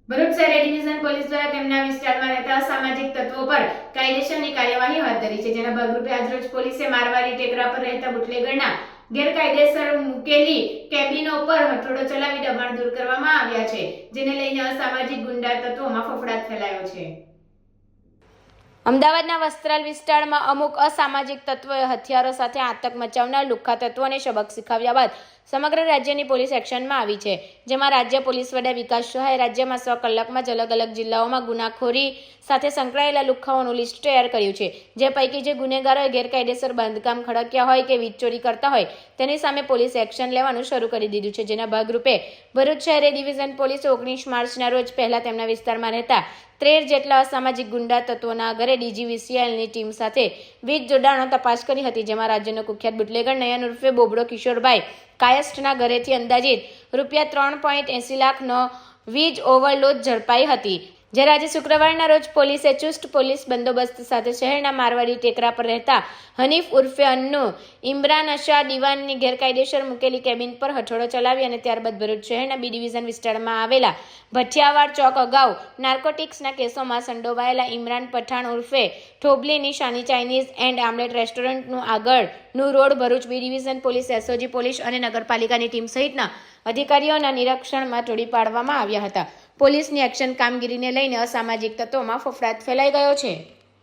ભરૂચ શહેર division police દ્વારા તેમના વિસ્તારમાં રહેતા અસામાજિક તત્વો પર કાયદેસરની કાર્યવાહી હાથ ધરી છે, જેના ભાગરૂપે આજરોજ પોલીસે મારવાડી ટેકરા પર રહેતા બુટલેગરના ગેરકાયદેસર મૂકેલી કેબિનો પર હથોડો ચલાવી દબાણ દૂર કરવામાં આવ્યા છે, જેને લઈને અસામાજિક ગુંડા તત્વોમાં ફફડાટ ફેલાયો છે। અમદાવાદના વસ્ત્રાલ વિસ્તારમાં અમુક અસામાજિક તત્વોએ હથિયારો સાથે આતંક મચાવનાર લુખ્ખા તત્વોને સબક શીખવ્યા બાદ સમગ્ર રાજ્યની પોલીસ એક્શનમાં આવી છે, જેમાં રાજ્ય પોલીસ વડા વિકાસ સહાયે રાજ્યમાં 100 કલાકમાં જ અલગ અલગ જિલ્લાઓમાં ગુનાખોરી સાથે સંકળાયેલા લુખ્ખાઓનું લિસ્ટ તૈયાર કર્યું છે, જે પૈકી જે ગુનેગારોએ ગેરકાયદેસર બાંધકામ ખડક્યા હોય કે વીજ ચોરી કરતા હોય તેની સામે પોલીસ એક્શન લેવાનું શરૂ કરી દીધું છે, જેના ભાગરૂપે ભરૂચ શહેર ડિવિઝન પોલીસે 19 માર્ચના રોજ પહેલા તેમના વિસ્તારમાં રહેતા 13 જેટલા અસામાજિક ગુંડા તત્વોના ઘરે ડીજીવીસીએલની ટીમ સાથે વીજ જોડાણો તપાસ કરી હતી, જેમાં રાજ્યનો કુખ્યાત બુટલેગર નયન ઉર્ફે બોબડો કિશોરભાઈ કાયસ્થના ઘરેથી અંદાજિત ₹3.80 લાખનો વીજ ઓવરલોડ ઝડપાઈ હતી। જ્યારે આજે શુક્રવારના રોજ પોલીસે ચુસ્ત પોલીસ બંદોબસ્ત સાથે શહેરના મારવાડી ટેકરા પર રહેતા હનીફ ઉર્ફે અન્નુ ઇમરાન અશા દિવાનની ગેરકાયદેસર મૂકેલી કેબિન પર હથોડો ચલાવી અને ત્યારબાદ ભરૂચ શહેરના બી ડિવિઝન વિસ્તારમાં આવેલા ભઠિયાવાડ ચોક અગાઉ નાર્કોટિક્સના કેસોમાં સંડોવાયેલા ઇમરાન પઠાણ ઉર્ફે ઠોબલીની શાની ચાઇનીઝ એન્ડ આમલેટ રેસ્ટોરન્ટનું આગળનું road Bharuch B division police, SOG police અને નગરપાલિકાની ટીમ સહિતના અધિકારીઓના નિરીક્ષણમાં તોડી પાડવામાં આવ્યા હતા। પોલીસની એક્શન કામગીરીને લઈને અસામાજિક તત્વોમાં ફફડાટ ફેલાઈ ગયો છે।